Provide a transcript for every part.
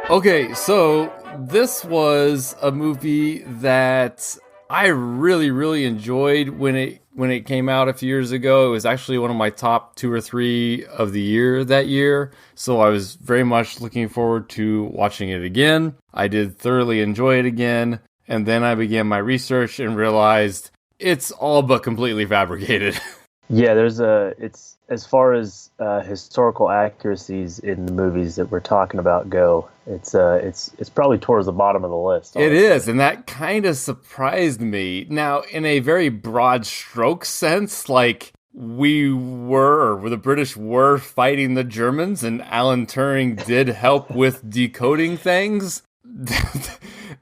Okay, so this was a movie that I really, really enjoyed when it came out a few years ago. It was actually one of my top 2 or 3 of the year that year, so I was very much looking forward to watching it again. I did thoroughly enjoy it again, and then I began my research and realized it's all but completely fabricated. Yeah, it's as far as historical accuracies in the movies that we're talking about go, it's probably towards the bottom of the list. Honestly. It is, and that kind of surprised me. Now, in a very broad stroke sense, like the British were fighting the Germans, and Alan Turing did help with decoding things,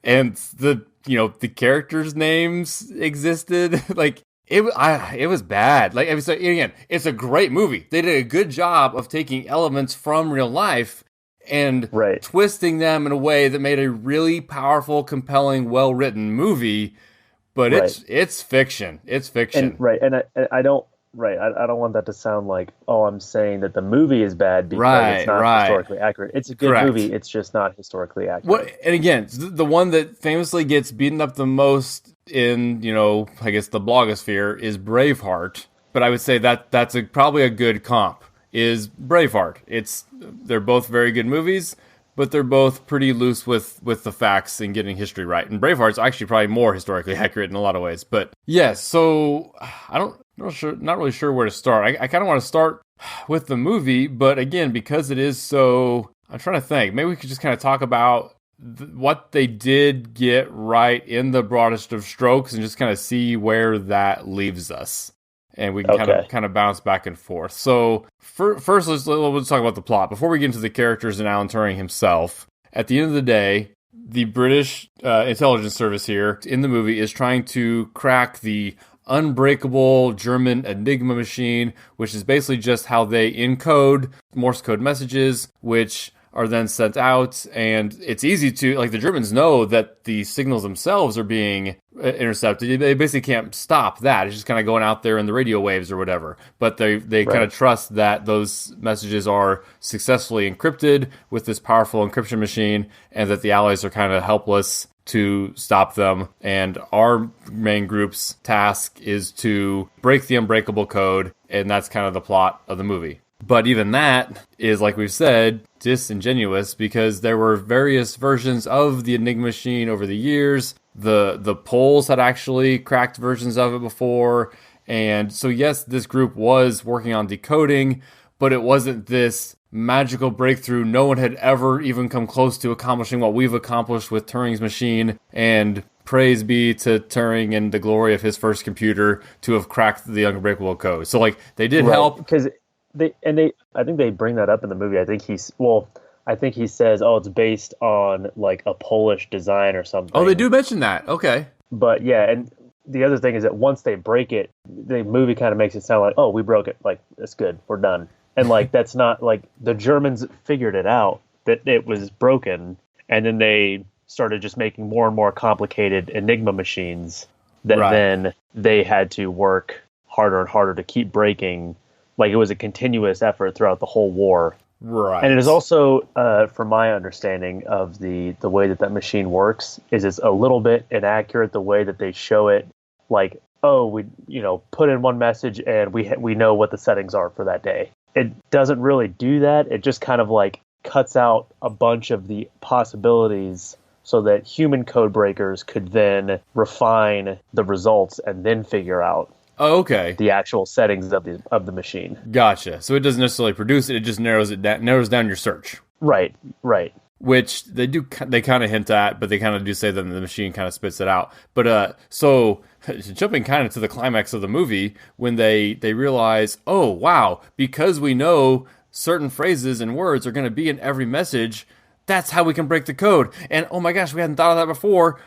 and the characters' names existed, like. It was bad. Like, again, it's a great movie. They did a good job of taking elements from real life and twisting them in a way that made a really powerful, compelling, well-written movie. But it's fiction. It's fiction. And I don't want that to sound like, oh, I'm saying that the movie is bad because it's not historically accurate. It's a good movie. It's just not historically accurate. And again, the one that famously gets beaten up the most in, I guess the blogosphere is Braveheart. But I would say that's probably a good comp, is Braveheart. They're both very good movies, but they're both pretty loose with the facts and getting history right. And Braveheart's actually probably more historically accurate in a lot of ways. But yes, so not really sure where to start. I kind of want to start with the movie, but again, because it is so, I'm trying to think. Maybe we could just kind of talk about what they did get right in the broadest of strokes and just kind of see where that leaves us. And we can kind of bounce back and forth. So first, let's talk about the plot. Before we get into the characters and Alan Turing himself, at the end of the day, the British intelligence service here in the movie is trying to crack the unbreakable German Enigma machine, which is basically just how they encode Morse code messages, which are then sent out. And it's easy to, like, the Germans know that the signals themselves are being intercepted. They basically can't stop that. It's just kind of going out there in the radio waves or whatever. But they kind of trust that those messages are successfully encrypted with this powerful encryption machine, and that the Allies are kind of helpless to stop them. And our main group's task is to break the unbreakable code, and that's kind of the plot of the movie. But even that is, like we've said, disingenuous, because there were various versions of the Enigma machine over the years. The Poles had actually cracked versions of it before. And so, yes, this group was working on decoding, but it wasn't this magical breakthrough. No one had ever even come close to accomplishing what we've accomplished with Turing's machine. And praise be to Turing and the glory of his first computer to have cracked the unbreakable code. So, like, they did help. Because I think they bring that up in the movie. I think he says, oh, it's based on like a Polish design or something. Oh, they do mention that. Okay. But yeah, and the other thing is that once they break it, the movie kind of makes it sound like, oh, we broke it. Like, it's good. We're done. And like, that's not, like, the Germans figured it out that it was broken. And then they started just making more and more complicated Enigma machines that then they had to work harder and harder to keep breaking. Like, it was a continuous effort throughout the whole war. Right. And it is also, from my understanding of the way that machine works, is it's a little bit inaccurate the way that they show it. Like, oh, we put in one message and we know what the settings are for that day. It doesn't really do that. It just kind of like cuts out a bunch of the possibilities so that human code breakers could then refine the results and then figure out the actual settings of the machine. Gotcha. So it doesn't necessarily produce it; it just narrows down your search. Right. Which they kind of hint at, but they kind of do say that the machine kind of spits it out. But so jumping kind of to the climax of the movie, when they realize, oh wow, because we know certain phrases and words are going to be in every message, that's how we can break the code. And oh my gosh, we hadn't thought of that before.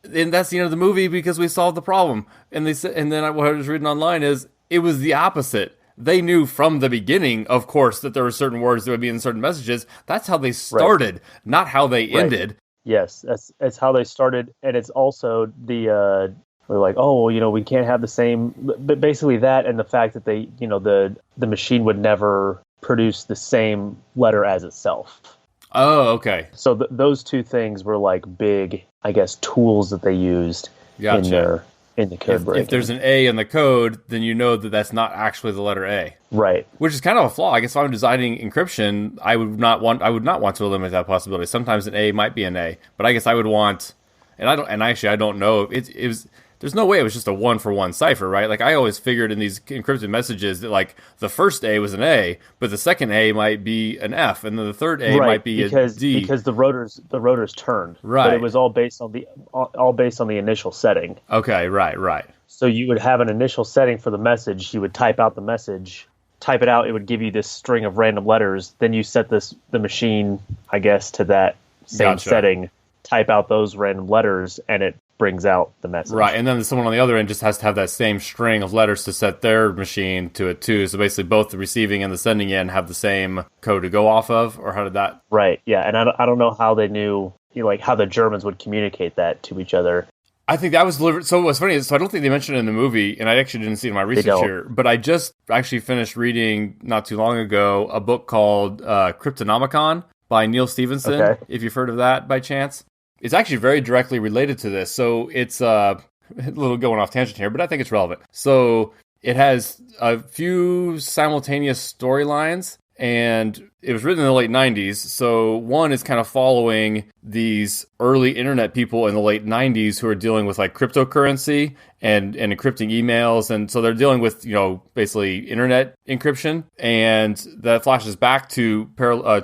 And that's the end of the movie because we solved the problem. And they said, and then what I was reading online is it was the opposite. They knew from the beginning, of course, that there were certain words that would be in certain messages. That's how they started, not how they ended. Yes, that's how they started, and it's also we're like, oh, we can't have the same. But basically, that and the fact that they, the machine would never produce the same letter as itself. Oh, okay. So those two things were like big, I guess, tools that they used in the code breaking. If there's an A in the code, then you know that that's not actually the letter A. Right. Which is kind of a flaw. I guess if I'm designing encryption, I would not want to eliminate that possibility. Sometimes an A might be an A, but I guess I would want, I don't know if it was. There's no way it was just a one-for-one cipher, right? Like, I always figured in these encrypted messages that, like, the first A was an A, but the second A might be an F, and then the third A might be a D. Because the rotors turned. Right. But it was all based on the initial setting. Okay, right. So you would have an initial setting for the message. You would type out the message, type it out. It would give you this string of random letters. Then you set the machine, I guess, to that same setting, type out those random letters, and it brings out the message. Right, and then someone on the other end just has to have that same string of letters to set their machine to it too. So basically both the receiving and the sending end have the same code to go off of, or how did that? Right, yeah, and I don't know how they knew, like how the Germans would communicate that to each other. I think that was delivered. So what's funny is, so I don't think they mentioned it in the movie, and I actually didn't see it in my research here, but I just actually finished reading not too long ago a book called Cryptonomicon by Neil Stevenson, if you've heard of that by chance. It's actually very directly related to this. So it's a little going off tangent here, but I think it's relevant. So it has a few simultaneous storylines, and it was written in the late 90s. So one is kind of following these early internet people in the late 90s who are dealing with like cryptocurrency and encrypting emails. And so they're dealing with, basically internet encryption. And that flashes back to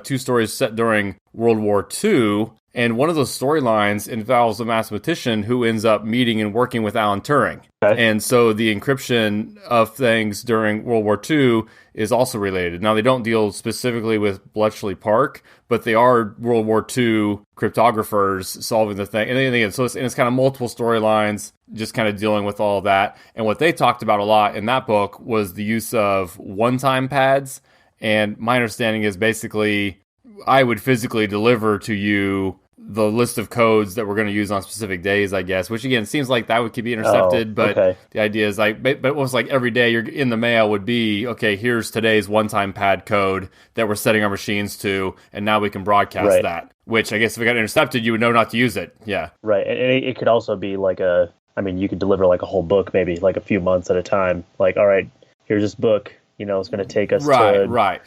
two stories set during World War II. And one of those storylines involves a mathematician who ends up meeting and working with Alan Turing. Okay. And so the encryption of things during World War II is also related. Now, they don't deal specifically with Bletchley Park, but they are World War II cryptographers solving the thing. And again, so it's kind of multiple storylines, just kind of dealing with all of that. And what they talked about a lot in that book was the use of one-time pads. And my understanding is basically I would physically deliver to you the list of codes that we're going to use on specific days, I guess, which again seems like that could be intercepted, but the idea is like, but it was like every day you're in the mail would be, okay, here's today's one-time pad code that we're setting our machines to, and now we can broadcast that, which I guess if it got intercepted, you would know not to use it. Yeah. Right. And it could also be like you could deliver like a whole book, maybe like a few months at a time. Like, all right, here's this book, it's going to take us to,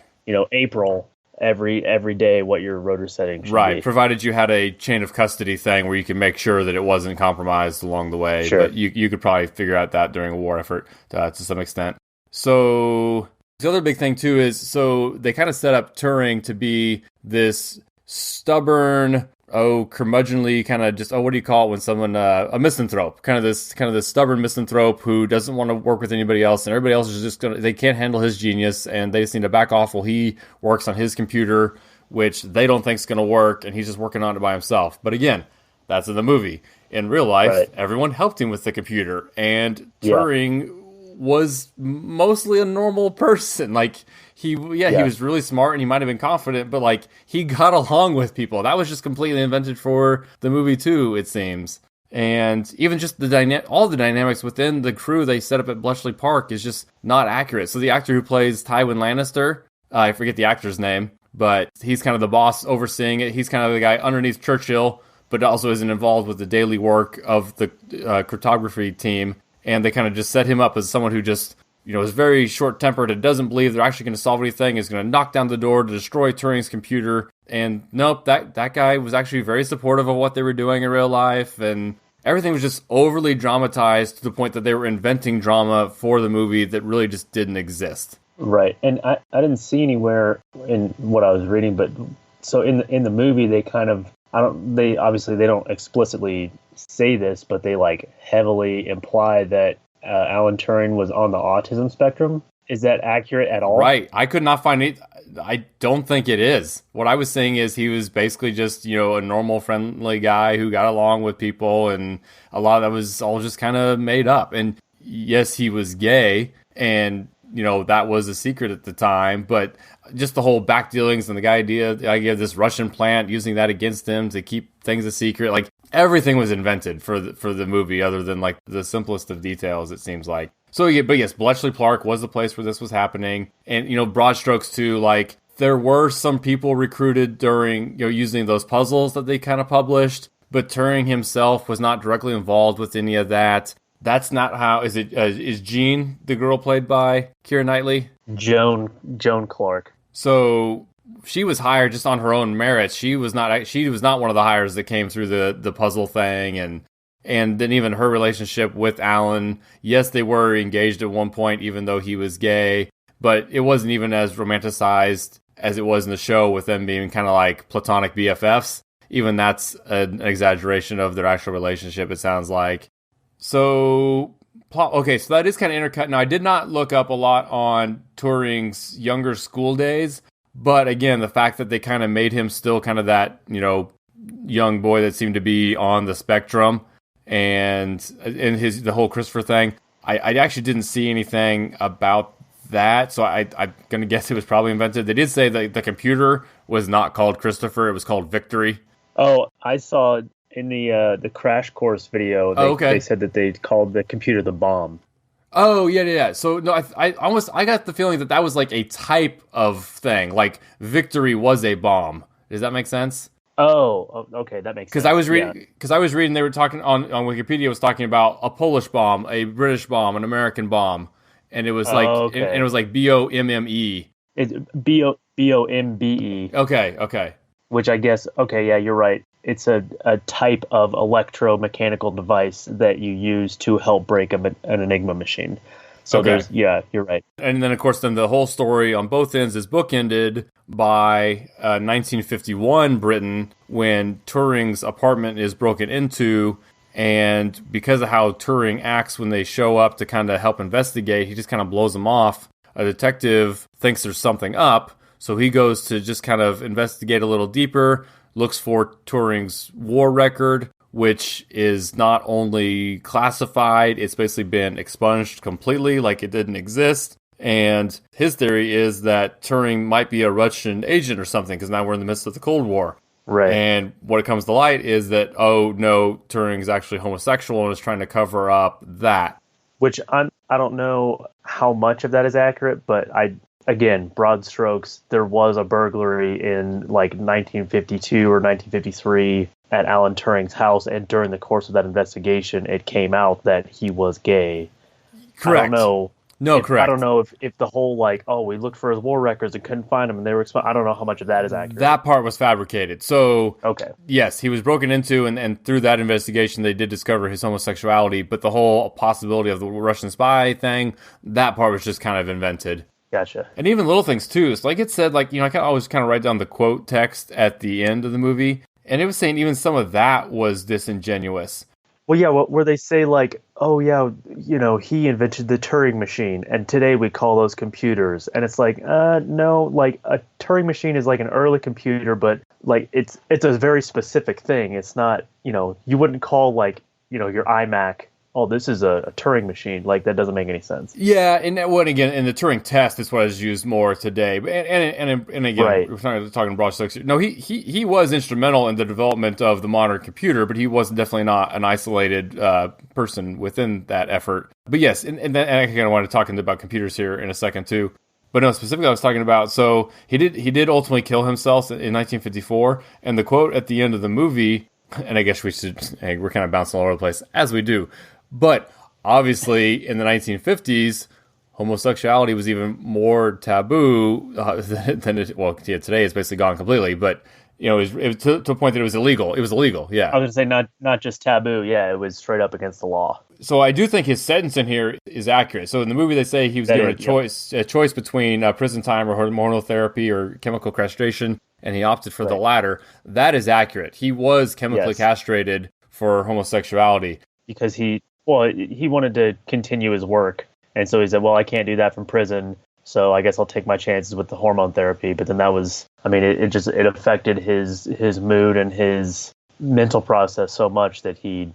April. Every day what your rotor setting should be. Provided you had a chain of custody thing where you can make sure that it wasn't compromised along the way. Sure. But you could probably figure out that during a war effort to some extent. So the other big thing too is, so they kind of set up Turing to be this stubborn, curmudgeonly kind of just, what do you call it when someone, a misanthrope, kind of this stubborn misanthrope who doesn't want to work with anybody else, and everybody else is just they can't handle his genius, and they just need to back off while he works on his computer, which they don't think is going to work, and he's just working on it by himself. But again, that's in the movie. In real life, everyone helped him with the computer, and Turing was mostly a normal person. Like, he was really smart and he might have been confident, but like he got along with people. That was just completely invented for the movie too, it seems. And even just all the dynamics within the crew they set up at Bletchley Park is just not accurate. So the actor who plays Tywin Lannister, I forget the actor's name, but he's kind of the boss overseeing it. He's kind of the guy underneath Churchill, but also isn't involved with the daily work of the cryptography team. And they kind of just set him up as someone who just, is very short-tempered and doesn't believe they're actually going to solve anything, is going to knock down the door to destroy Turing's computer. And nope, that guy was actually very supportive of what they were doing in real life. And everything was just overly dramatized to the point that they were inventing drama for the movie that really just didn't exist. Right. And I didn't see anywhere in what I was reading, but so in the movie, they kind of, they don't explicitly say this, but they like heavily imply that Alan Turing was on the autism spectrum. Is that accurate at all? Right. I could not find it. I don't think it is. What I was saying is he was basically just, a normal, friendly guy who got along with people, and a lot of that was all just kind of made up. And yes, he was gay, and that was a secret at the time, but just the whole back dealings and the idea of this Russian plant using that against him to keep things a secret, like everything was invented for the movie, other than like the simplest of details, it seems like. So yeah, but yes, Bletchley Park was the place where this was happening, and broad strokes too. Like there were some people recruited during using those puzzles that they kind of published, but Turing himself was not directly involved with any of that. That's not how. Is Jean the girl played by Keira Knightley? Joan Clark. So she was hired just on her own merits. She was not. She was not one of the hires that came through the puzzle thing, and then even her relationship with Alan. Yes, they were engaged at one point, even though he was gay, but it wasn't even as romanticized as it was in the show, with them being kind of like platonic BFFs. Even that's an exaggeration of their actual relationship, it sounds like. So, okay, so that is kind of intercut. Now, I did not look up a lot on Turing's younger school days, but again, the fact that they kind of made him still kind of that, young boy that seemed to be on the spectrum, and the whole Christopher thing, I actually didn't see anything about that, so I'm going to guess it was probably invented. They did say that the computer was not called Christopher, it was called Victory. Oh, I saw in the Crash Course video, they said that they called the computer the bomb. Oh, yeah. So, no, I got the feeling that was like a type of thing. Like, Victory was a bomb. Does that make sense? Oh, okay, that makes sense. Because I was reading, they were talking, on Wikipedia, was talking about a Polish bomb, a British bomb, an American bomb. And it was like, and it was like BOMME. It's BOMBE. Okay. Which I guess, yeah, you're right. It's a type of electromechanical device that you use to help break an Enigma machine. So you're right. And then, of course, the whole story on both ends is bookended by 1951 Britain, when Turing's apartment is broken into, and because of how Turing acts when they show up to kind of help investigate, he just kind of blows them off. A detective thinks there's something up, so he goes to just kind of investigate a little deeper, looks for Turing's war record, which is not only classified, it's basically been expunged completely, like it didn't exist. And his theory is that Turing might be a Russian agent or something, because now we're in the midst of the Cold War. Right. And what comes to light is that, oh no, Turing's actually homosexual and is trying to cover up that. Which I don't know how much of that is accurate, but again, broad strokes, there was a burglary in like 1952 or 1953 at Alan Turing's house, and during the course of that investigation, it came out that he was gay. Correct. I don't know. No, correct. I don't know if the whole we looked for his war records and couldn't find him, and they were I don't know how much of that is accurate. That part was fabricated. So, okay. Yes, he was broken into, and through that investigation, they did discover his homosexuality, but the whole possibility of the Russian spy thing, that part was just kind of invented. Gotcha. And even little things, too. So, like it said, I can always kind of write down the quote text at the end of the movie, and it was saying even some of that was disingenuous. Well, yeah, where they say, oh, yeah, he invented the Turing machine, and today we call those computers. And it's like, no, a Turing machine is like an early computer, but, it's a very specific thing. It's not, you wouldn't call, your iMac, oh, this is a Turing machine. That doesn't make any sense. Yeah, and again, in the Turing test is what is used more today. And again, right. We're talking broad strokes. No, he was instrumental in the development of the modern computer, but he was definitely not an isolated person within that effort. But yes, and I kind of want to talk about computers here in a second too. But no, specifically I was talking about, so he did ultimately kill himself in 1954, and the quote at the end of the movie, and I guess we're kind of bouncing all over the place, as we do. But obviously, in the 1950s, homosexuality was even more taboo than today it's basically gone completely. But it was to a point that it was illegal. It was illegal, yeah. I was going to say not just taboo, yeah, it was straight up against the law. So I do think his sentence in here is accurate. So in the movie, they say he was given a choice between prison time or hormonal therapy or chemical castration, and he opted for the latter. That is accurate. He was chemically castrated for homosexuality because he wanted to continue his work, and so he said, well, I can't do that from prison, so I guess I'll take my chances with the hormone therapy. But then that was, it affected his mood and his mental process so much that he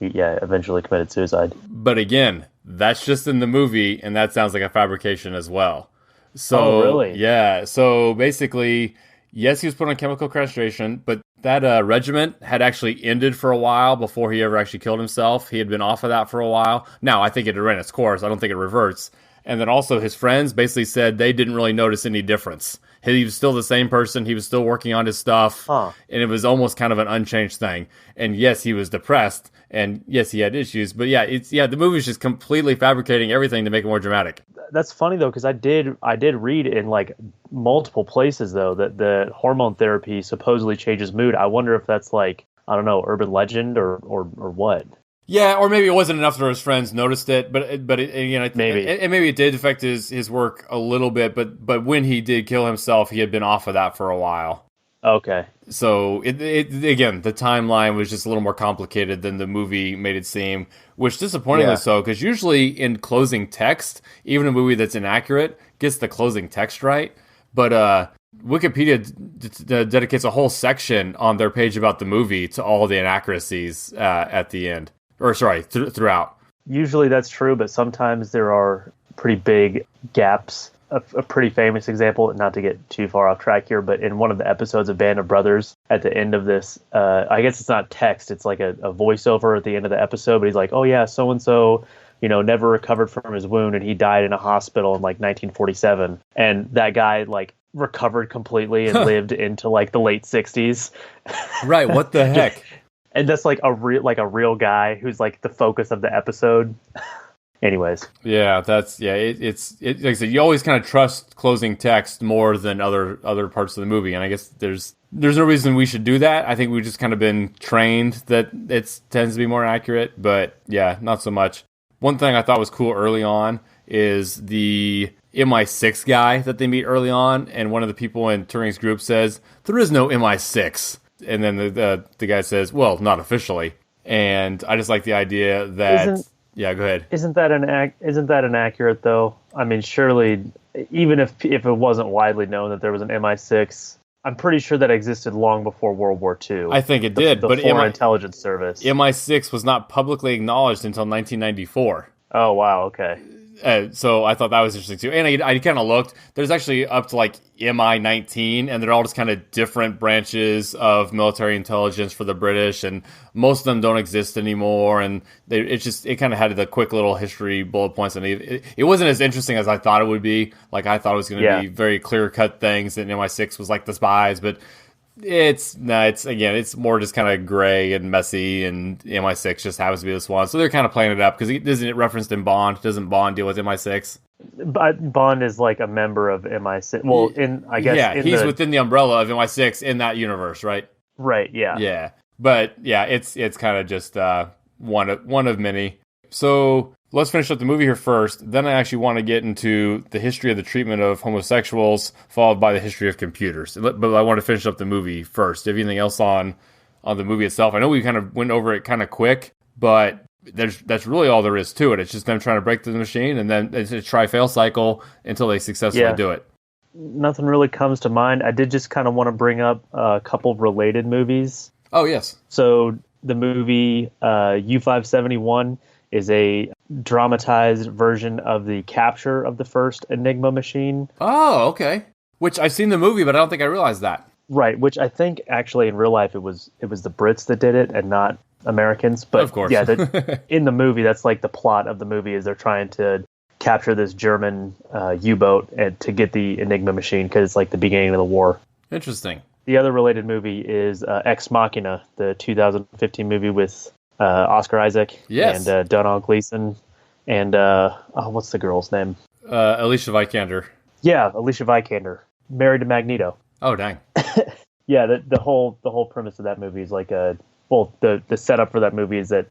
eventually committed suicide. But again, that's just in the movie, and that sounds like a fabrication as well. So, oh, really? Yeah, so basically, Yes, he was put on chemical castration, but that regiment had actually ended for a while before he ever actually killed himself. He had been off of that for a while. Now, I think it had ran its course. I don't think it reverts. And then also his friends basically said they didn't really notice any difference. He was still the same person. He was still working on his stuff. Huh. And it was almost kind of an unchanged thing. And yes, he was depressed. And yes, he had issues. But the movie's just completely fabricating everything to make it more dramatic. That's funny though, because I did read in like multiple places though that the hormone therapy supposedly changes mood. I wonder if that's like, I don't know, urban legend or what. Yeah, or maybe it wasn't enough that his friends noticed it, but Maybe. maybe it did affect his work a little bit. But when he did kill himself, he had been off of that for a while. Okay. So it again, the timeline was just a little more complicated than the movie made it seem, which disappointingly so, because usually in closing text, even a movie that's inaccurate gets the closing text right. But Wikipedia dedicates a whole section on their page about the movie to all the inaccuracies at the end, or sorry, throughout. Usually that's true, but sometimes there are pretty big gaps. A pretty famous example, not to get too far off track here, but in one of the episodes of Band of Brothers, at the end of this, I guess it's not text, it's like a voiceover at the end of the episode, but he's like, oh yeah, so-and-so, never recovered from his wound, and he died in a hospital in like 1947. And that guy like recovered completely and lived into like the late 60s. Right, what the heck? And that's like a real guy who's like the focus of the episode. Anyways. Yeah, it's like I said, you always kind of trust closing text more than other parts of the movie, and I guess there's no reason we should do that. I think we've just kind of been trained that it tends to be more accurate, but yeah, not so much. One thing I thought was cool early on is the MI6 guy that they meet early on, and one of the people in Turing's group says, "There is no MI6." And then the guy says, "Well, not officially." And I just like the idea that yeah, go ahead. Isn't that inaccurate though? I mean, surely, even if it wasn't widely known that there was an MI6, I'm pretty sure that existed long before World War II. I think it did, but Foreign Intelligence Service. MI6 was not publicly acknowledged until 1994. Oh wow, okay. So I thought that was interesting too. And I kind of looked. There's actually up to like MI19, and they're all just kind of different branches of military intelligence for the British, and most of them don't exist anymore. And it kind of had the quick little history bullet points, and it wasn't as interesting as I thought it would be. Like I thought it was going to be very clear cut things, and MI6 was like the spies, but it's more just kind of gray and messy, and MI6 just happens to be this one. So they're kind of playing it up because isn't it referenced in Bond? Doesn't Bond deal with MI6? But Bond is like a member of MI6. Well, he's within the umbrella of MI6 in that universe, right? Right. Yeah. Yeah, but yeah, it's kind of just one of many. So let's finish up the movie here first. Then I actually want to get into the history of the treatment of homosexuals, followed by the history of computers. But I want to finish up the movie first. Do you have anything else on the movie itself? I know we kind of went over it kind of quick, but that's really all there is to it. It's just them trying to break through the machine, and then it's a try-fail cycle until they successfully do it. Nothing really comes to mind. I did just kind of want to bring up a couple of related movies. Oh, yes. So the movie U-571 is a dramatized version of the capture of the first Enigma machine. Oh, okay. Which I've seen the movie, but I don't think I realized that. Right, which I think actually in real life it was the Brits that did it and not Americans. But of course. Yeah, in the movie, that's like the plot of the movie is they're trying to capture this German U-boat and to get the Enigma machine because it's like the beginning of the war. Interesting. The other related movie is Ex Machina, the 2015 movie with Oscar Isaac and Donald Gleason and what's the girl's name? Alicia Vikander. Yeah, Alicia Vikander, married to Magneto. Oh, dang. Yeah, the whole premise of that movie is like the setup for that movie is that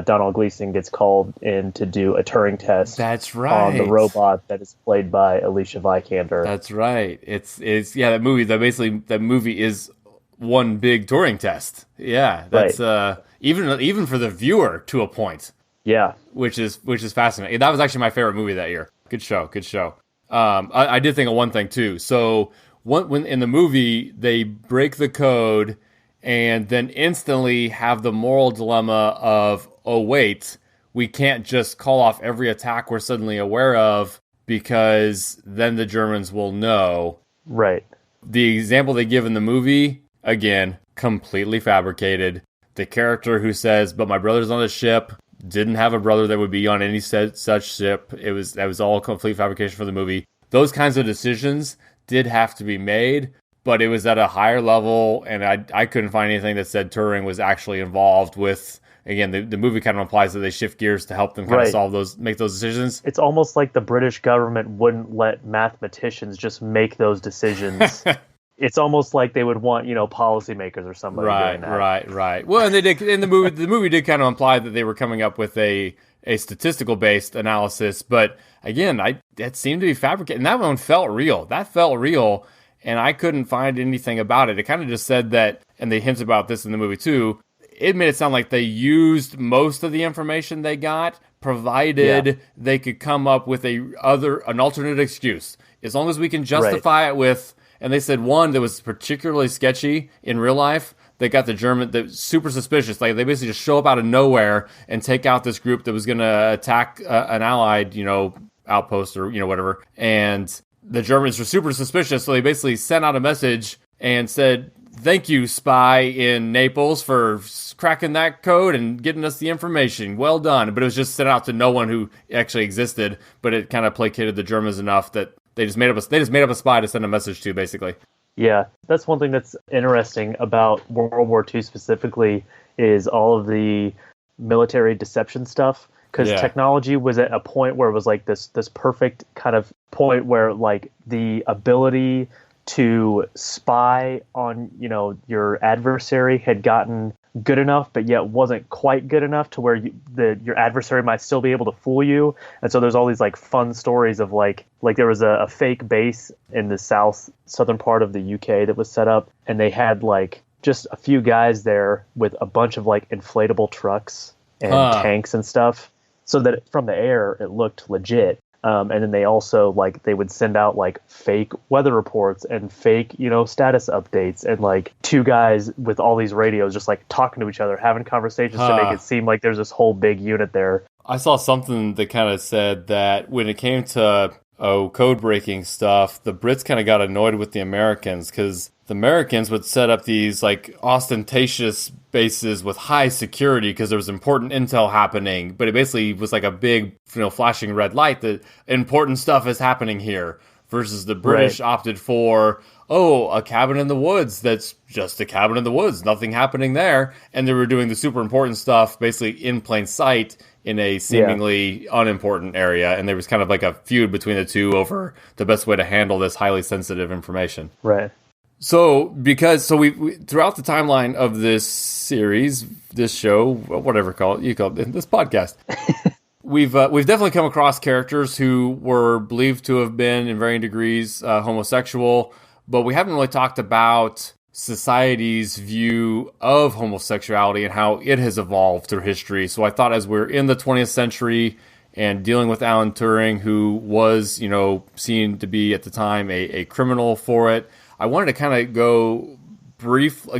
Donald Gleason gets called in to do a Turing test. That's right. On the robot that is played by Alicia Vikander. That's right. It's that movie. That movie is one big Turing test. Yeah, that's right. Even for the viewer to a point. Yeah, which is fascinating. That was actually my favorite movie that year. Good show. I did think of one thing too. So when in the movie they break the code and then instantly have the moral dilemma of, oh wait, we can't just call off every attack we're suddenly aware of because then the Germans will know. Right. The example they give in the movie, again, completely fabricated. The character who says, but my brother's on a ship, didn't have a brother that would be on any such ship. That was all complete fabrication for the movie. Those kinds of decisions did have to be made, but it was at a higher level, and I couldn't find anything that said Turing was actually involved with. Again, the movie kind of implies that they shift gears to help them kind of make those decisions. It's almost like the British government wouldn't let mathematicians just make those decisions. It's almost like they would want, policymakers or somebody doing that. Right. Well, and they did in the movie. The movie did kind of imply that they were coming up with a statistical based analysis, but again, that seemed to be fabricated, and that one felt real. That felt real, and I couldn't find anything about it. It kind of just said that, and they hint about this in the movie too. It made it sound like they used most of the information they got, provided they could come up with an alternate excuse. As long as we can justify it with, and they said one that was particularly sketchy in real life. They got the German, that super suspicious. Like they basically just show up out of nowhere and take out this group that was going to attack an allied, outpost or whatever. And the Germans were super suspicious, so they basically sent out a message and said, "Thank you, spy in Naples, for cracking that code and getting us the information. Well done." But it was just sent out to no one who actually existed. But it kind of placated the Germans enough that they just made up a spy to send a message to, basically. Yeah, that's one thing that's interesting about World War II specifically is all of the military deception stuff. Because technology was at a point where it was like this perfect kind of point where like the ability to spy on, your adversary had gotten good enough, but yet wasn't quite good enough to where your adversary might still be able to fool you. And so there's all these like fun stories of like there was a fake base in the southern part of the UK that was set up, and they had like just a few guys there with a bunch of like inflatable trucks and tanks and stuff, so that from the air it looked legit. And then they also they would send out like fake weather reports and fake, status updates, and like two guys with all these radios just like talking to each other, having conversations to make it seem like there's this whole big unit there. I saw something that kind of said that when it came to code breaking stuff, the Brits kind of got annoyed with the Americans because the Americans would set up these like ostentatious bases with high security because there was important intel happening, but it basically was like a big, flashing red light that important stuff is happening here, versus the British opted for, a cabin in the woods that's just a cabin in the woods, nothing happening there, and they were doing the super important stuff basically in plain sight in a seemingly unimportant area, and there was kind of like a feud between the two over the best way to handle this highly sensitive information. Right. So we throughout the timeline of this series, this show, whatever you call it, this podcast, we've definitely come across characters who were believed to have been in varying degrees homosexual, but we haven't really talked about society's view of homosexuality and how it has evolved through history. So I thought as we're in the 20th century and dealing with Alan Turing, who was, seen to be at the time a criminal for it, I wanted to kind of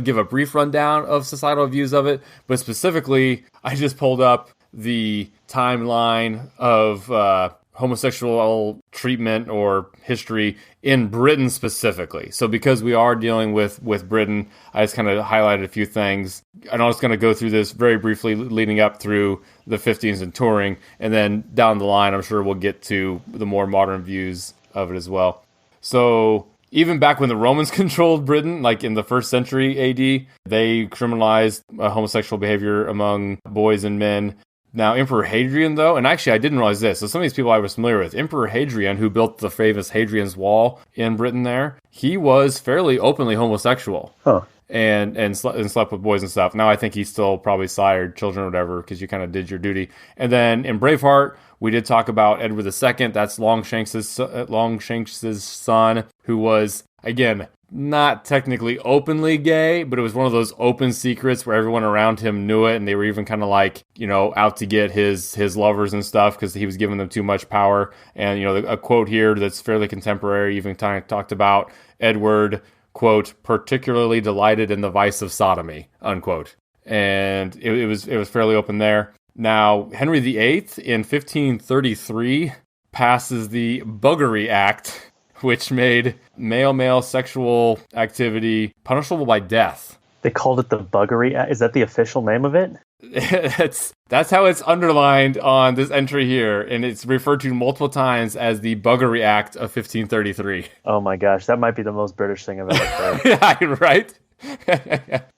give a brief rundown of societal views of it, but specifically, I just pulled up the timeline of homosexual treatment or history in Britain specifically. So because we are dealing with Britain, I just kind of highlighted a few things. And I'm just going to go through this very briefly leading up through the 50s and Turing, and then down the line, I'm sure we'll get to the more modern views of it as well. So even back when the Romans controlled Britain, like in the 1st century AD, they criminalized homosexual behavior among boys and men. Now, Emperor Hadrian, though, and actually I didn't realize this, so some of these people I was familiar with, Emperor Hadrian, who built the famous Hadrian's Wall in Britain there, he was fairly openly homosexual. Huh. And slept with boys and stuff. Now I think he still probably sired children or whatever, because you kind of did your duty. And then in Braveheart, we did talk about Edward II. That's Longshanks's son, who was, again, not technically openly gay, but it was one of those open secrets where everyone around him knew it, and they were even kind of like, out to get his lovers and stuff because he was giving them too much power. And, a quote here that's fairly contemporary even talked about Edward, quote, particularly delighted in the vice of sodomy, unquote. And it was fairly open there. Now, Henry VIII in 1533 passes the Buggery Act, which made male-male sexual activity punishable by death. They called it the Buggery Act. Is that the official name of it? That's how it's underlined on this entry here, and it's referred to multiple times as the Buggery Act of 1533. Oh my gosh, that might be the most British thing I've ever heard. Yeah, right?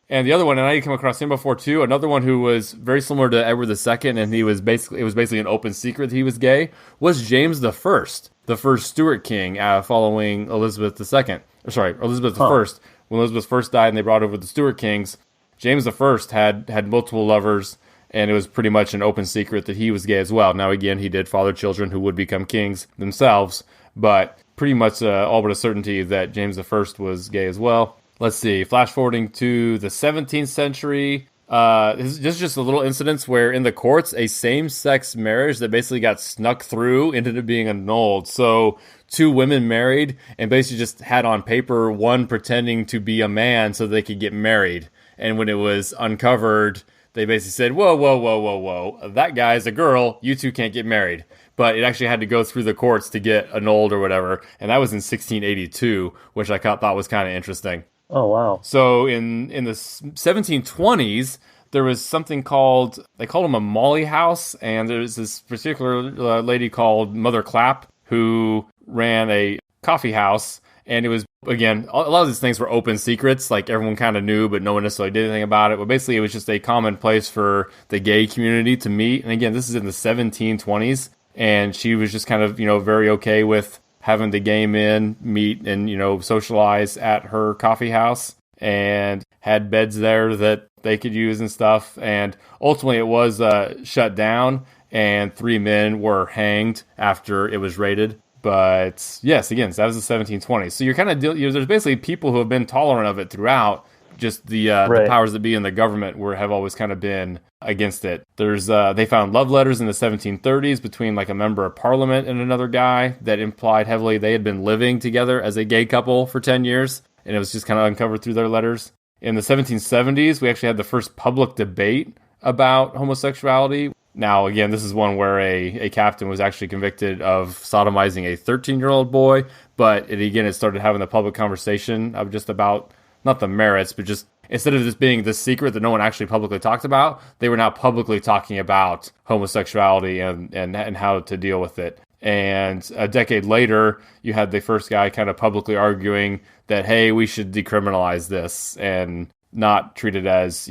And the other one, and I had come across him before too, another one who was very similar to Edward II, and it was basically an open secret that he was gay, was James the First Stuart king, following Elizabeth II. Elizabeth I. When Elizabeth first died and they brought over the Stuart kings, James I had multiple lovers, and it was pretty much an open secret that he was gay as well. Now, again, he did father children who would become kings themselves, but pretty much all but a certainty that James I was gay as well. Let's see, flash forwarding to the 17th century. This is just a little incident where in the courts, a same-sex marriage that basically got snuck through ended up being annulled. So two women married and basically just had on paper one pretending to be a man so they could get married. And when it was uncovered, they basically said, whoa, that guy's a girl, you two can't get married. But it actually had to go through the courts to get annulled or whatever. And that was in 1682, which I thought was kind of interesting. Oh, wow. So in the 1720s, there was something they called them a Molly House, and there's this particular lady called Mother Clapp who ran a coffee house, and it was, again, a lot of these things were open secrets, like everyone kind of knew, but no one necessarily did anything about it. But basically, it was just a common place for the gay community to meet. And again, this is in the 1720s, and she was just kind of, very okay with having the gay men meet and, socialize at her coffee house, and had beds there that they could use and stuff. And ultimately it was shut down, and 3 men were hanged after it was raided. But yes, again, so that was the 1720s. So you're kind of there's basically people who have been tolerant of it throughout. Just the powers that be in the government have always kind of been against it. There's they found love letters in the 1730s between like a member of parliament and another guy that implied heavily they had been living together as a gay couple for 10 years, and it was just kind of uncovered through their letters. In the 1770s, we actually had the first public debate about homosexuality. Now, again, this is one where a captain was actually convicted of sodomizing a 13-year-old boy, but it started having the public conversation of just about, not the merits, but just instead of this being this secret that no one actually publicly talked about, they were now publicly talking about homosexuality and how to deal with it. And a decade later, you had the first guy kind of publicly arguing that, hey, we should decriminalize this and not treat it as,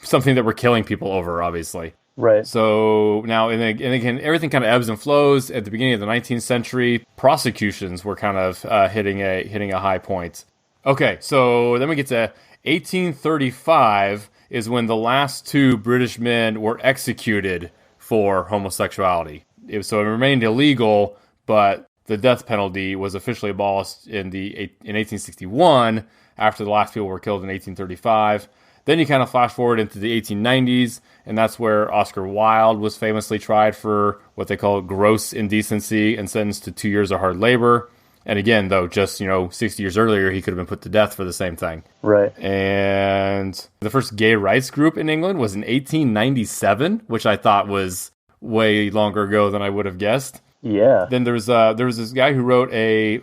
something that we're killing people over, obviously. Right. So now, and again, everything kind of ebbs and flows. At the beginning of the 19th century, prosecutions were kind of hitting a high point. Okay, so then we get to 1835 is when the last 2 British men were executed for homosexuality. So it remained illegal, but the death penalty was officially abolished in 1861 after the last people were killed in 1835. Then you kind of flash forward into the 1890s, and that's where Oscar Wilde was famously tried for what they call gross indecency and sentenced to 2 years of hard labor. And again, though, just, 60 years earlier, he could have been put to death for the same thing. Right. And the first gay rights group in England was in 1897, which I thought was way longer ago than I would have guessed. Yeah. Then there was this guy who wrote they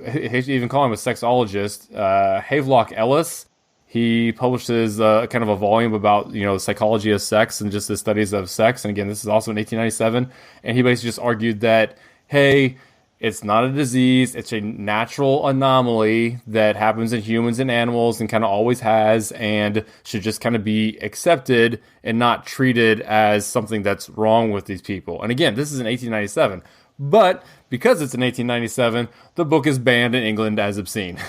even call him a sexologist, Havelock Ellis. He publishes kind of a volume about, psychology of sex and just the studies of sex. And again, this is also in 1897. And he basically just argued that, hey, it's not a disease. It's a natural anomaly that happens in humans and animals and kind of always has, and should just kind of be accepted and not treated as something that's wrong with these people. And again, this is in 1897. But because it's in 1897, the book is banned in England as obscene.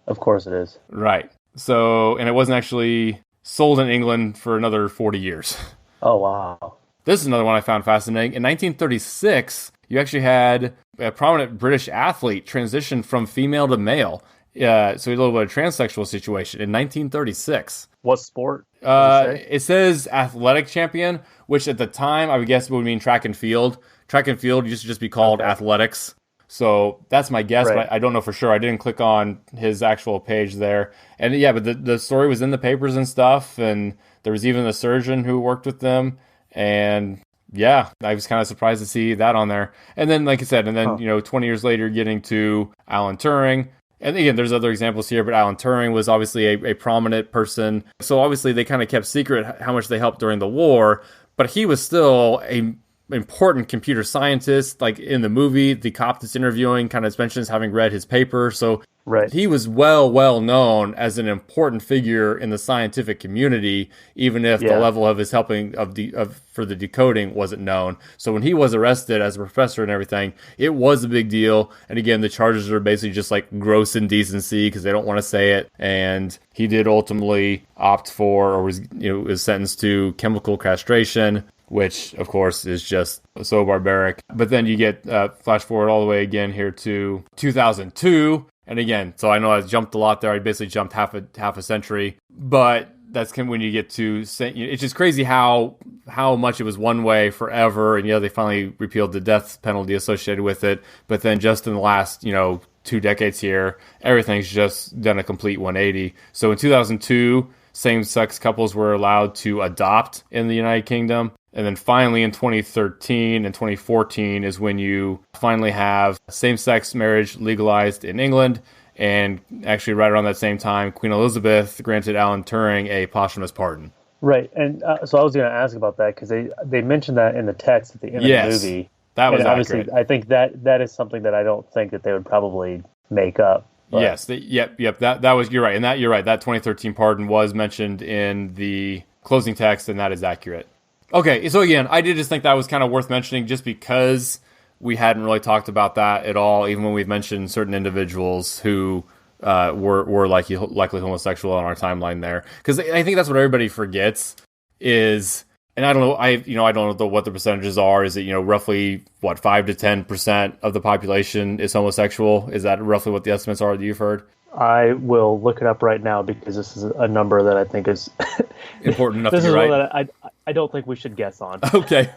Of course it is. Right. So, and it wasn't actually sold in England for another 40 years. Oh, wow. This is another one I found fascinating. In 1936, you actually had a prominent British athlete transition from female to male. So a little bit of a transsexual situation in 1936. What sport? It says athletic champion, which at the time I would guess would mean track and field. Track and field used to just be called athletics. So that's my guess, right. But I don't know for sure. I didn't click on his actual page there. And yeah, but the story was in the papers and stuff, and there was even a surgeon who worked with them. And Yeah, I was kind of surprised to see that on there. And then, like I said, 20 years later, getting to Alan Turing. And again, there's other examples here, but Alan Turing was obviously a prominent person. So obviously they kind of kept secret how much they helped during the war, but he was still a important computer scientist. Like in the movie, the cop that's interviewing kind of mentions having read his paper. So he was well known as an important figure in the scientific community, even if the level of his helping for the decoding wasn't known. So when he was arrested as a professor and everything, it was a big deal. And again, the charges are basically just like gross indecency because they don't want to say it. And he did ultimately opt for, or was sentenced to chemical castration, which, of course, is just so barbaric. But then you get flash forward all the way again here to 2002. And again, so I know I jumped a lot there. I basically jumped half a century. But that's when you get to... It's just crazy how much it was one way forever. And, they finally repealed the death penalty associated with it. But then just in the last, 2 decades here, everything's just done a complete 180. So in 2002, same-sex couples were allowed to adopt in the United Kingdom. And then finally in 2013 and 2014 is when you finally have same-sex marriage legalized in England. And actually right around that same time, Queen Elizabeth granted Alan Turing a posthumous pardon. Right. And so I was going to ask about that because they mentioned that in the text at the end of the movie. That was obviously, accurate. I think that is something that I don't think that they would probably make up. But. Yes. Yep. That was, you're right. And you're right. That 2013 pardon was mentioned in the closing text, and that is accurate. Okay, so again, I did just think that was kind of worth mentioning just because we hadn't really talked about that at all, even when we've mentioned certain individuals who were likely homosexual on our timeline there. Because I think that's what everybody forgets is, and I don't know, I don't know what the percentages are. Is it, roughly, 5 to 10% of the population is homosexual? Is that roughly what the estimates are that you've heard? I will look it up right now because this is a number that I think is important enough to be right. This is one that I don't think we should guess on. Okay.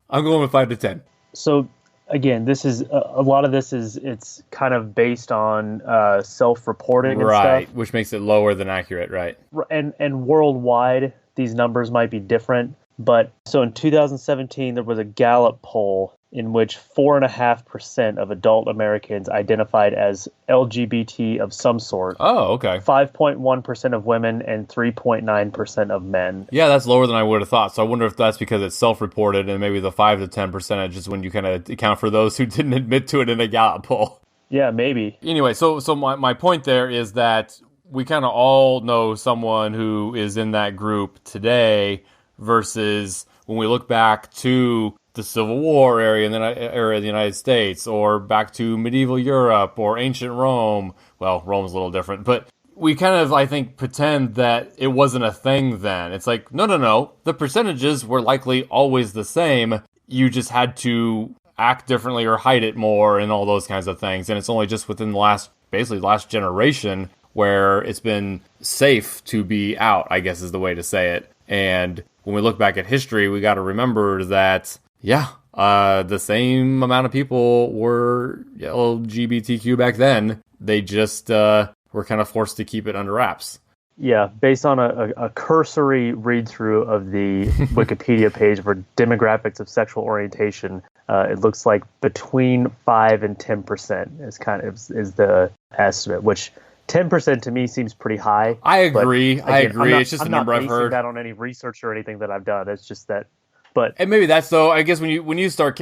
I'm going with 5 to 10. So again, this is a lot of this is it's kind of based on self-reporting and stuff. Which makes it lower than accurate, right? And worldwide, these numbers might be different. But so in 2017, there was a Gallup poll in which 4.5% of adult Americans identified as LGBT of some sort. Oh, okay. 5.1% of women and 3.9% of men. Yeah, that's lower than I would have thought. So I wonder if that's because it's self-reported and maybe the 5 to 10% is when you kind of account for those who didn't admit to it in a Gallup poll. Yeah, maybe. Anyway, so my point there is that we kind of all know someone who is in that group today versus when we look back to the Civil War area of the United States, or back to medieval Europe or ancient Rome. Well, Rome's a little different, but we kind of, I think, pretend that it wasn't a thing then. It's like, no. The percentages were likely always the same. You just had to act differently or hide it more and all those kinds of things. And it's only just within the last generation where it's been safe to be out, I guess is the way to say it. And when we look back at history, we got to remember that, the same amount of people were LGBTQ back then. They just were kind of forced to keep it under wraps. Yeah, based on a cursory read-through of the Wikipedia page for demographics of sexual orientation, it looks like between 5 and 10% is the estimate, which 10% to me seems pretty high. I agree. Again, it's just a number I've heard. I'm not basing that on any research or anything that I've done. It's just that. And maybe that's though. I guess when you start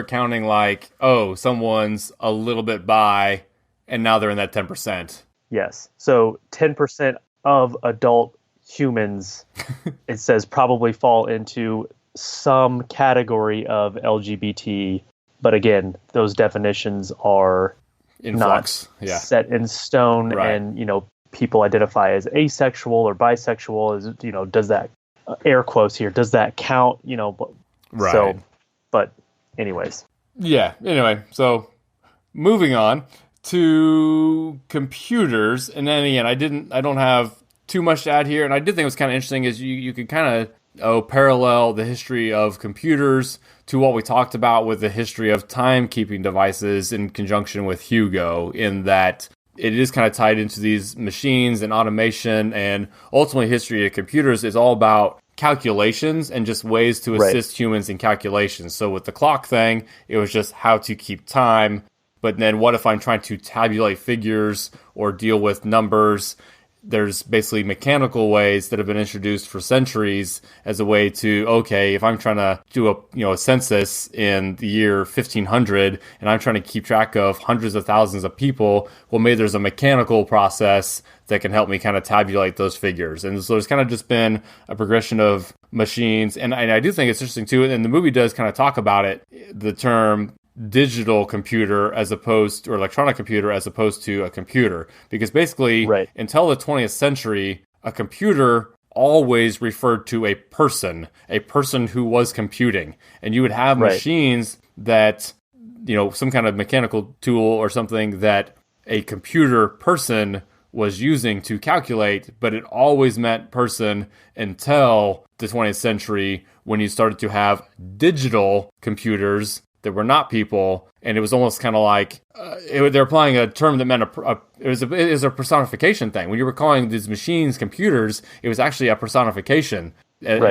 counting like, oh, someone's a little bit bi, and now they're in that 10%. Yes. So 10% of adult humans, it says, probably fall into some category of LGBT. But again, those definitions are in not flux. Set in stone, right. And people identify as asexual or bisexual. Is does that air quotes here? Does that count? Right. So, but anyways. Yeah. Anyway, so moving on to computers, and then again, I don't have too much to add here, and I did think it was kind of interesting is you could kind of parallel the history of computers to what we talked about with the history of timekeeping devices in conjunction with Hugo, in that it is kind of tied into these machines and automation, and ultimately history of computers is all about calculations and just ways to assist humans in calculations. So with the clock thing, it was just how to keep time. But then what if I'm trying to tabulate figures or deal with numbers? There's basically mechanical ways that have been introduced for centuries as a way to, okay, if I'm trying to do a census in the year 1500 and I'm trying to keep track of hundreds of thousands of people, well, maybe there's a mechanical process that can help me kind of tabulate those figures. And so there's kind of just been a progression of machines. And I do think it's interesting too, and the movie does kind of talk about it, the term digital computer as opposed to, or electronic computer as opposed to a computer, because basically until the 20th century, a computer always referred to a person who was computing, and you would have machines that, some kind of mechanical tool or something that a computer person was using to calculate, but it always meant person until the 20th century when you started to have digital computers that were not people, and it was almost kind of like they're applying a term that meant it was a personification thing. When you were calling these machines computers, it was actually a personification and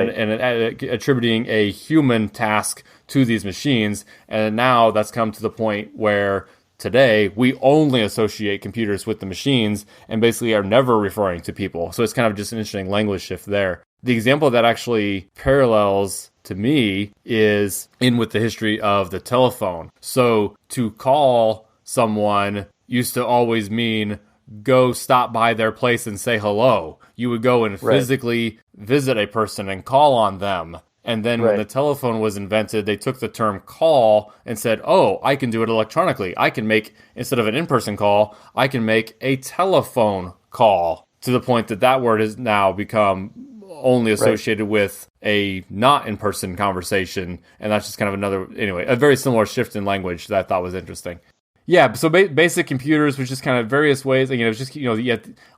attributing a human task to these machines. And now that's come to the point where today we only associate computers with the machines and basically are never referring to people. So it's kind of just an interesting language shift there. The example that actually parallels to me is in with the history of the telephone. So to call someone used to always mean go stop by their place and say hello. You would go and physically visit a person and call on them. And then when the telephone was invented, they took the term call and said, oh, I can do it electronically. I can make, instead of an in-person call, I can make a telephone call, to the point that that word has now become only associated with a not in-person conversation. And that's just kind of another, anyway, a very similar shift in language that I thought was interesting. Yeah, so basic computers, which is kind of various ways. Again, it was just,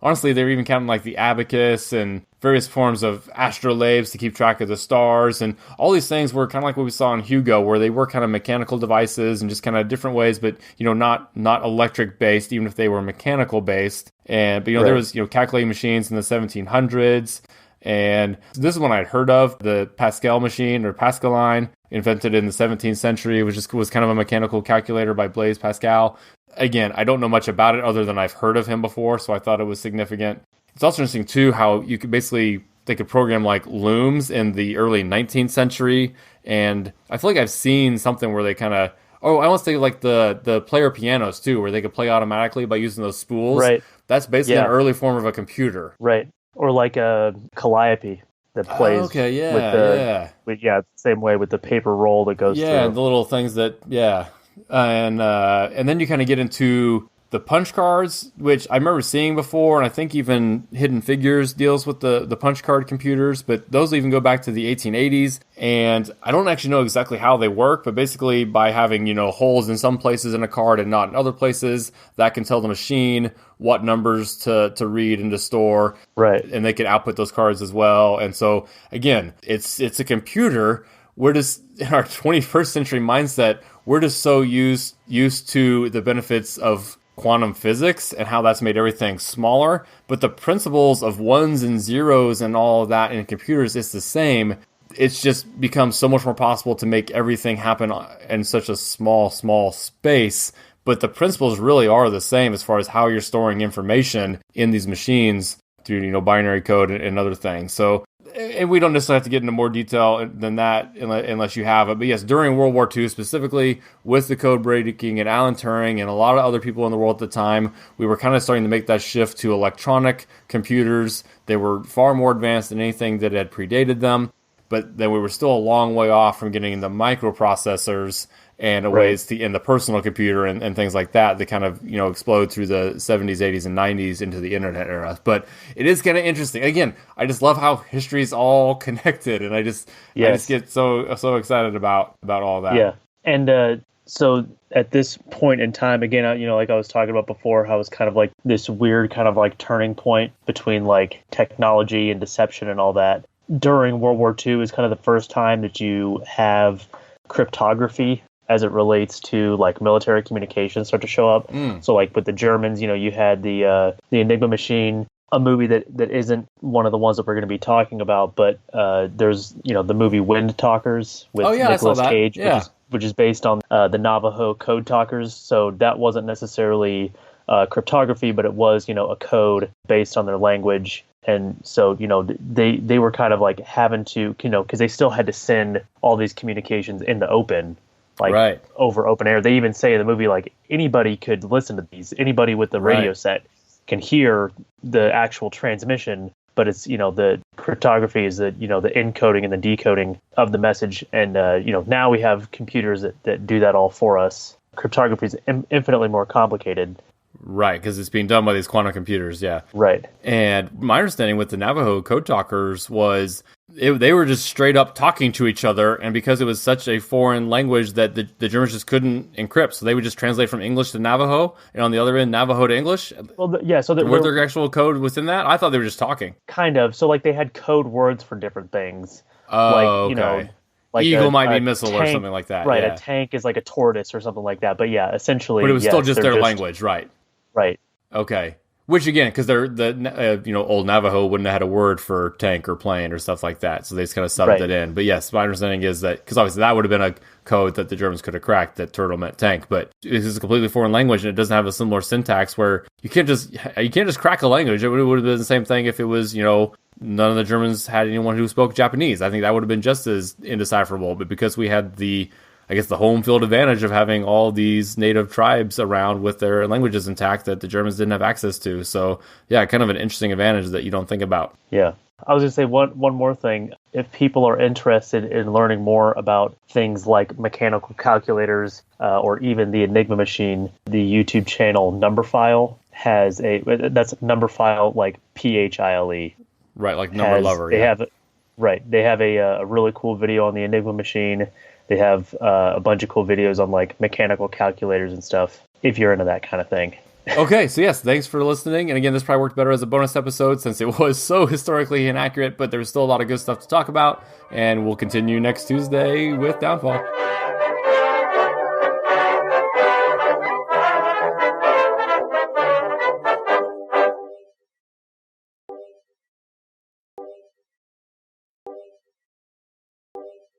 honestly, they were even counting like the abacus and various forms of astrolabes to keep track of the stars. And all these things were kind of like what we saw in Hugo, where they were kind of mechanical devices and just kind of different ways, but, not electric based, even if they were mechanical based. And, but, there was, calculating machines in the 1700s. And this is one I'd heard of, the Pascal machine or Pascaline, invented in the 17th century, which was kind of a mechanical calculator by Blaise Pascal. Again, I don't know much about it other than I've heard of him before, so I thought it was significant. It's also interesting, too, how you could they could program like looms in the early 19th century. And I feel like I've seen something where they kind of, I almost think like the player pianos, too, where they could play automatically by using those spools. Right. That's basically an early form of a computer. Right. Or like a calliope that plays with the same way with the paper roll that goes through. Yeah, the little things that, and then you kind of get into the punch cards, which I remember seeing before, and I think even Hidden Figures deals with the punch card computers, but those even go back to the 1880s, and I don't actually know exactly how they work, but basically by having, holes in some places in a card and not in other places, that can tell the machine what numbers to read and to store. Right. And they can output those cards as well. And so, again, it's a computer. We're just, in our 21st century mindset, we're just so used to the benefits of quantum physics and how that's made everything smaller. But the principles of ones and zeros and all of that in computers is the same. It's just become so much more possible to make everything happen in such a small space. But the principles really are the same as far as how you're storing information in these machines through, binary code and other things. So, and we don't necessarily have to get into more detail than that unless you have it. But yes, during World War II, specifically with the code breaking and Alan Turing and a lot of other people in the world at the time, we were kind of starting to make that shift to electronic computers. They were far more advanced than anything that had predated them. But then we were still a long way off from getting the microprocessors and ways in the personal computer and things like that kind of, explode through the 70s, 80s, and 90s into the internet era. But it is kind of interesting. Again, I just love how history is all connected, and I just get so excited about all that. Yeah, and so at this point in time, again, like I was talking about before, how it's kind of like this weird kind of like turning point between like technology and deception and all that. During World War II is kind of the first time that you have cryptography as it relates to like military communications start to show up. So like with the Germans, you had the Enigma machine. a movie that isn't one of the ones that we're going to be talking about, but there's the movie Wind Talkers with Nicolas Cage, which is based on the Navajo code talkers. So that wasn't necessarily cryptography, but it was a code based on their language. And so they were kind of like having to because they still had to send all these communications in the open. Over open air. They even say in the movie, like, anybody could listen to these. Anybody with the radio set can hear the actual transmission, but it's, the cryptography is the encoding and the decoding of the message. And, now we have computers that do that all for us. Cryptography is infinitely more complicated. Right, because it's being done by these quantum computers, yeah. Right. And my understanding with the Navajo code talkers was they were just straight up talking to each other, and because it was such a foreign language that the Germans just couldn't encrypt, so they would just translate from English to Navajo, and on the other end, Navajo to English. Well, yeah, so was there actual code within that? I thought they were just talking. Kind of. So, like, they had code words for different things. Oh, okay. Like Eagle might be missile tank, or something like that. Right, yeah. A tank is like a tortoise or something like that. But yeah, essentially. But it was still just their language, right? Right. Okay. Which again, because they're old Navajo wouldn't have had a word for tank or plane or stuff like that, so they just kind of subbed it in. But yes, my understanding is that because obviously that would have been a code that the Germans could have cracked, that turtle meant tank. But this is a completely foreign language, and it doesn't have a similar syntax where you can't just crack a language. It would have been the same thing if it was none of the Germans had anyone who spoke Japanese. I think that would have been just as indecipherable. But because we had the home field advantage of having all these native tribes around with their languages intact that the Germans didn't have access to. So, yeah, kind of an interesting advantage that you don't think about. Yeah. I was going to say one more thing. If people are interested in learning more about things like mechanical calculators or even the Enigma machine, the YouTube channel Numberphile has that's Numberphile like PHILE. Right, like Number Lover. They have a really cool video on the Enigma machine. They have a bunch of cool videos on like mechanical calculators and stuff, if you're into that kind of thing. Okay, so yes, thanks for listening. And again, this probably worked better as a bonus episode since it was so historically inaccurate, but there's still a lot of good stuff to talk about. And we'll continue next Tuesday with Downfall.